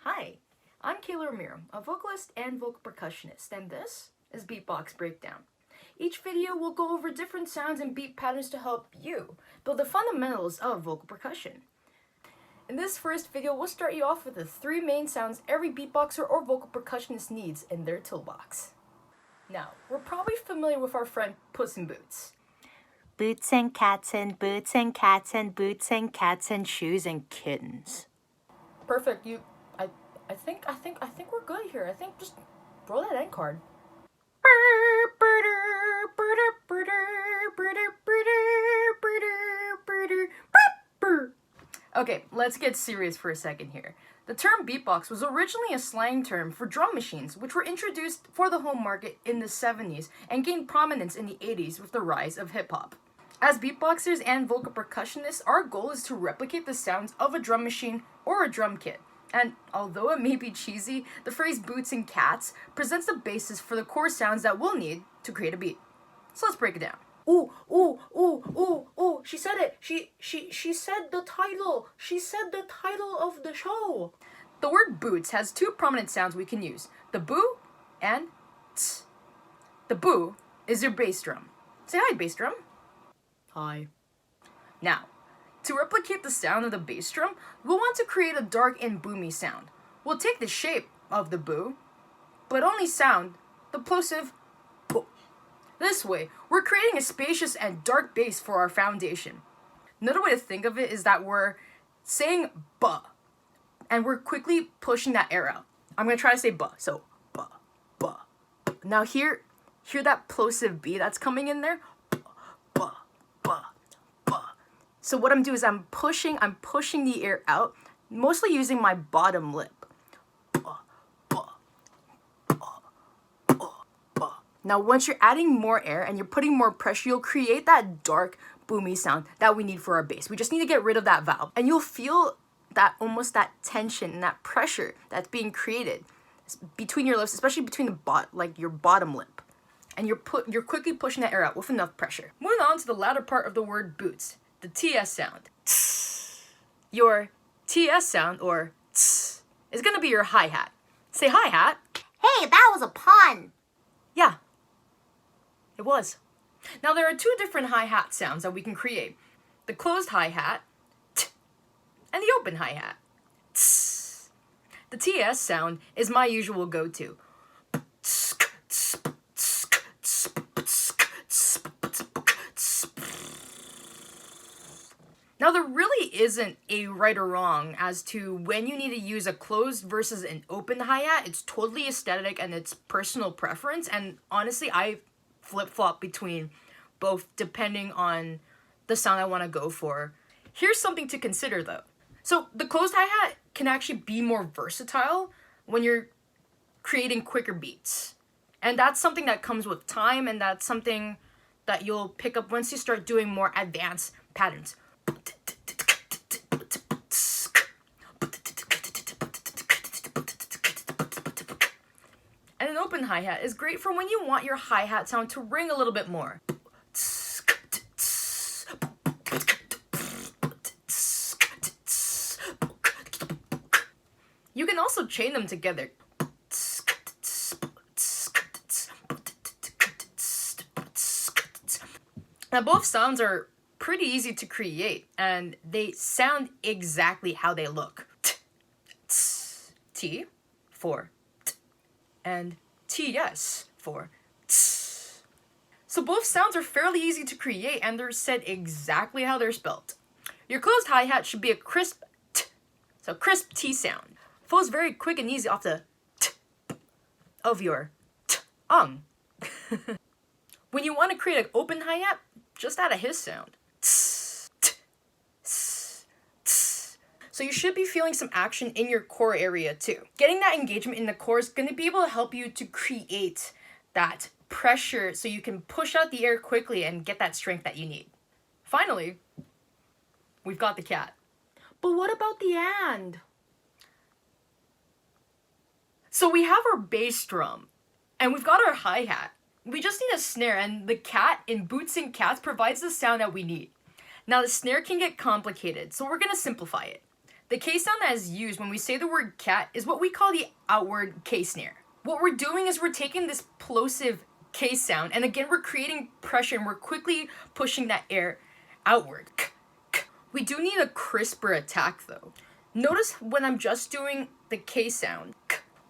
Hi, I'm Kayla Ramiro, a vocalist and vocal percussionist, and this is Beatbox Breakdown. Each video will go over different sounds and beat patterns to help you build the fundamentals of vocal percussion. In this first video, we'll start you off with the 3 main sounds every beatboxer or vocal percussionist needs in their toolbox. Now, we're probably familiar with our friend Puss in Boots. Boots and cats and boots and cats and boots and cats and shoes and kittens. Perfect. I think we're good here. I think just roll that end card. Okay, let's get serious for a second here. The term beatbox was originally a slang term for drum machines, which were introduced for the home market in the 70s and gained prominence in the 80s with the rise of hip-hop. As beatboxers and vocal percussionists, our goal is to replicate the sounds of a drum machine or a drum kit. And although it may be cheesy, the phrase boots and cats presents the basis for the core sounds that we'll need to create a beat. So let's break it down. Ooh, ooh, ooh, ooh, ooh, she said it. She said the title. She said the title of the show. The word boots has 2 prominent sounds we can use. The boo and tss. The boo is your bass drum. Say hi, bass drum. Hi. Now, to replicate the sound of the bass drum, we'll want to create a dark and boomy sound. We'll take the shape of the boo, but only sound the plosive boo. This way, we're creating a spacious and dark bass for our foundation. Another way to think of it is that we're saying buh, and we're quickly pushing that air out. I'm gonna try to say buh, so buh, buh, buh. Now hear that plosive B that's coming in there? Buh, buh, buh, buh. So what I'm doing is I'm pushing the air out, mostly using my bottom lip. Now, once you're adding more air and you're putting more pressure, you'll create that dark, boomy sound that we need for our bass. We just need to get rid of that valve. And you'll feel that almost that tension and that pressure that's being created between your lips, especially between your bottom lip. And you're quickly pushing that air out with enough pressure. Moving on to the latter part of the word boots, the TS sound. Your TS sound, or tss, is gonna be your hi-hat. Say hi-hat. Hey, that was a pun! Yeah. It was. Now there are 2 different hi-hat sounds that we can create. The closed hi-hat, and the open hi-hat. The TS sound is my usual go-to. Now there really isn't a right or wrong as to when you need to use a closed versus an open hi-hat. It's totally aesthetic and it's personal preference, and honestly I flip-flop between both depending on the sound I want to go for. Here's something to consider though. So the closed hi-hat can actually be more versatile when you're creating quicker beats. And that's something that comes with time, and that's something that you'll pick up once you start doing more advanced patterns. And an open hi-hat is great for when you want your hi-hat sound to ring a little bit more. You can also chain them together. Now both sounds are pretty easy to create, and they sound exactly how they look. T for t, and TS for tss. So both sounds are fairly easy to create, and they're said exactly how they're spelled. Your closed hi-hat should be a crisp t, so crisp T sound. Flows very quick and easy off the t of your tongue. When you want to create an open hi-hat, just add a hiss sound. So you should be feeling some action in your core area too. Getting that engagement in the core is going to be able to help you to create that pressure so you can push out the air quickly and get that strength that you need. Finally, we've got the cat. But what about the and? So we have our bass drum, and we've got our hi-hat. We just need a snare, and the cat in Boots and Cats provides the sound that we need. Now the snare can get complicated, so we're gonna simplify it. The K sound that is used when we say the word cat is what we call the outward K snare. What we're doing is we're taking this plosive K sound, and again we're creating pressure and we're quickly pushing that air outward. We do need a crisper attack though. Notice when I'm just doing the K sound,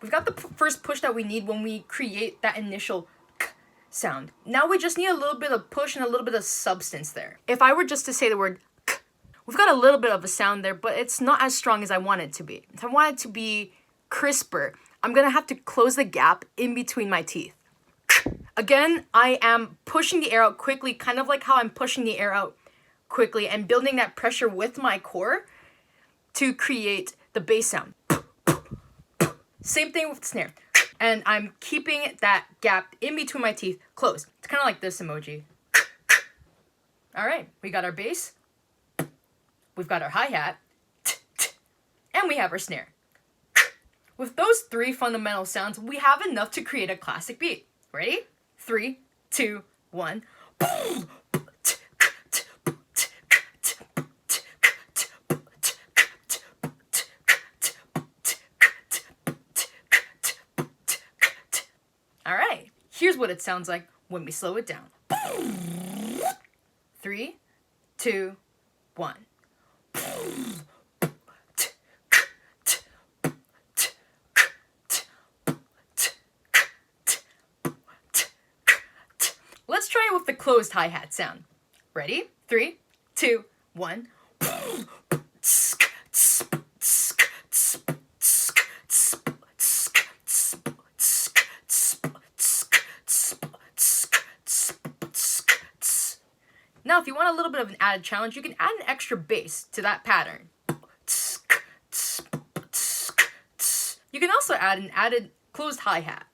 we've got the first push that we need when we create that initial sound. Now we just need a little bit of push and a little bit of substance there. If I were just to say the word we've got a little bit of a sound there, but it's not as strong as I want it to be. If I want it to be crisper, I'm gonna have to close the gap in between my teeth. Again, I am pushing the air out quickly, kind of like how I'm pushing the air out quickly and building that pressure with my core to create the bass sound. Same thing with the snare. And I'm keeping that gap in between my teeth closed. It's kind of like this emoji. All right, we got our bass. We've got our hi-hat, and we have our snare. With those three fundamental sounds, we have enough to create a classic beat. Ready? 3, 2, 1. All right, here's what it sounds like when we slow it down. 3, 2, 1. Let's try it with the closed hi-hat sound. Ready? 3, 2, 1. Now, if you want a little bit of an added challenge, you can add an extra bass to that pattern. You can also add an added closed hi-hat.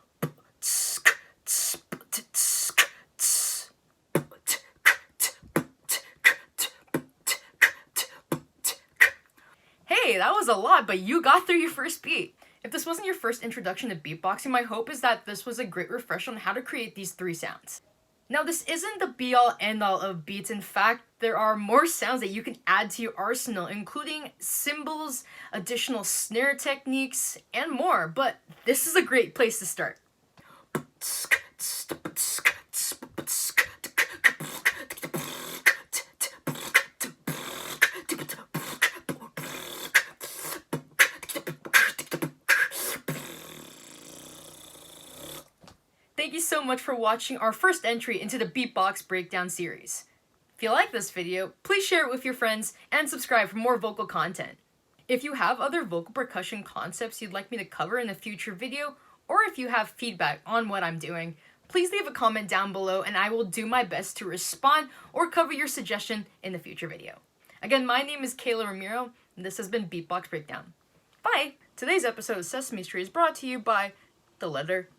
Hey, that was a lot, but you got through your first beat. If this wasn't your first introduction to beatboxing, my hope is that this was a great refresher on how to create these three sounds. Now, this isn't the be-all, end-all of beats. In fact, there are more sounds that you can add to your arsenal, including cymbals, additional snare techniques, and more. But this is a great place to start. Thank you so much for watching our first entry into the Beatbox Breakdown series. If you like this video, please share it with your friends and subscribe for more vocal content. If you have other vocal percussion concepts you'd like me to cover in a future video, or if you have feedback on what I'm doing, please leave a comment down below and I will do my best to respond or cover your suggestion in the future video. Again, my name is Kayla Ramiro, and this has been Beatbox Breakdown. Bye! Today's episode of Sesame Street is brought to you by the letter